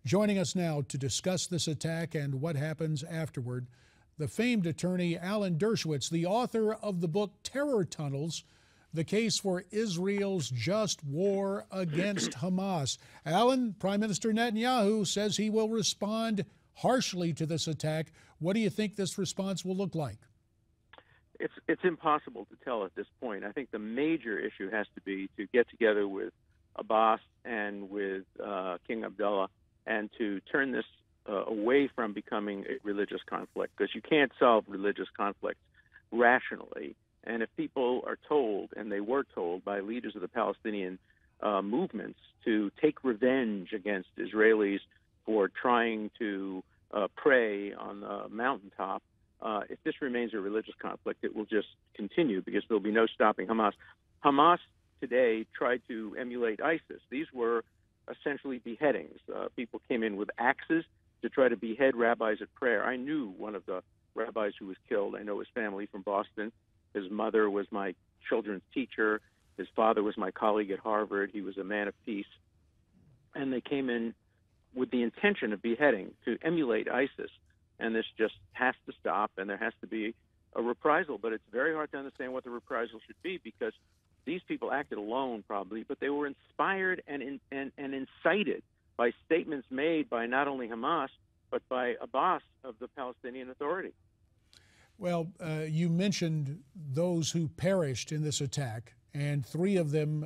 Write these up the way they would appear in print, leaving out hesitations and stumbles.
Joining us now to discuss this attack and what happens afterward, the famed attorney Alan Dershowitz, the author of the book Terror Tunnels, the case for Israel's just war against Hamas. Alan, Prime Minister Netanyahu says he will respond harshly to this attack. What do you think this response will look like? It's impossible to tell at this point. I think the major issue has to be to get together with Abbas and with King Abdullah and to turn this away from becoming a religious conflict, because you can't solve religious conflicts rationally. And if people are told, and they were told by leaders of the Palestinian movements, to take revenge against Israelis for trying to pray on the mountaintop, if this remains a religious conflict, it will just continue because there'll be no stopping Hamas. Hamas today tried to emulate ISIS. These were essentially beheadings. People came in with axes to try to behead rabbis at prayer. I knew one of the rabbis who was killed. I know his family from Boston. His mother was my children's teacher. His father was my colleague at Harvard. He was a man of peace. And they came in with the intention of beheading to emulate ISIS. And this just has to stop, and there has to be a reprisal. But it's very hard to understand what the reprisal should be, because these people acted alone probably, but they were inspired and incited by statements made by not only Hamas, but by Abbas of the Palestinian Authority. Well, you mentioned those who perished in this attack, and 3 of them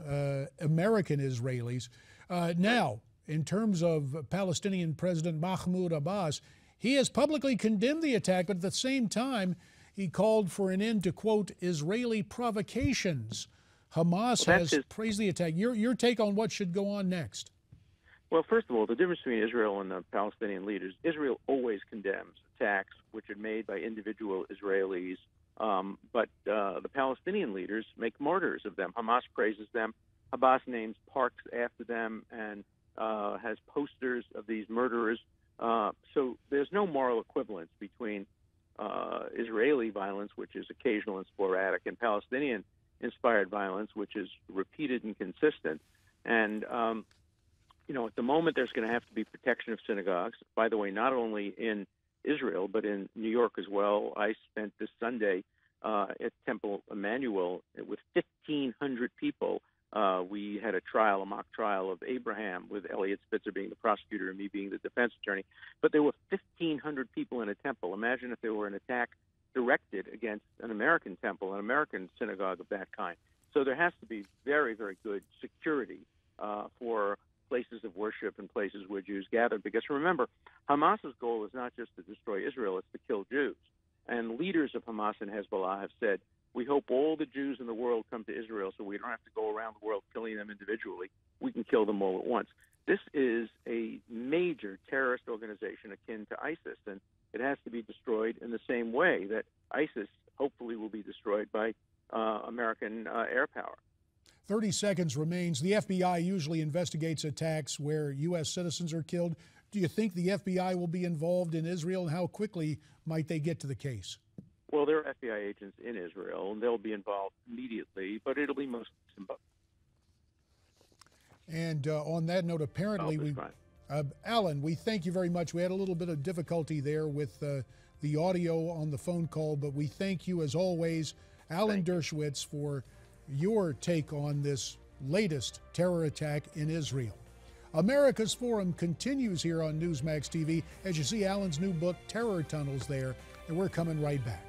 American Israelis. Now, in terms of Palestinian President Mahmoud Abbas, he has publicly condemned the attack, but at the same time, he called for an end to, quote, Israeli provocations. Hamas has praised the attack. Your take on what should go on next? Well, first of all, the difference between Israel and the Palestinian leaders, Israel always condemns attacks which are made by individual Israelis, but the Palestinian leaders make martyrs of them. Hamas praises them. Abbas names parks after them and has posters of these murderers. So there's no moral equivalence between Israeli violence, which is occasional and sporadic, and Palestinian-inspired violence, which is repeated and consistent. And at the moment, there's going to have to be protection of synagogues. By the way, not only in Israel, but in New York as well. I spent this Sunday at Temple Emmanuel with 1,500 people. We had a mock trial of Abraham, with Elliot Spitzer being the prosecutor and me being the defense attorney. But there were 1,500 people in a temple. Imagine if there were an attack directed against an American temple, an American synagogue of that kind. So there has to be very, very good security for places of worship and places where Jews gather. Because remember, Hamas's goal is not just to destroy Israel, it's to kill Jews. And leaders of Hamas and Hezbollah have said, we hope all the Jews in the world come to Israel so we don't have to go around the world killing them individually. We can kill them all at once. This is a major terrorist organization akin to ISIS, and it has to be destroyed in the same way that ISIS hopefully will be destroyed by American air power. 30 seconds remains. The FBI usually investigates attacks where U.S. citizens are killed. Do you think the FBI will be involved in Israel, and how quickly might they get to the case? Well, there are FBI agents in Israel, and they'll be involved immediately, but it'll be mostly symbolic. And on that note, apparently, Alan, we thank you very much. We had a little bit of difficulty there with the audio on the phone call, but we thank you, as always, Alan Dershowitz, for your take on this latest terror attack in Israel. America's Forum continues here on Newsmax TV as you see Alan's new book, Terror Tunnels, there, and we're coming right back.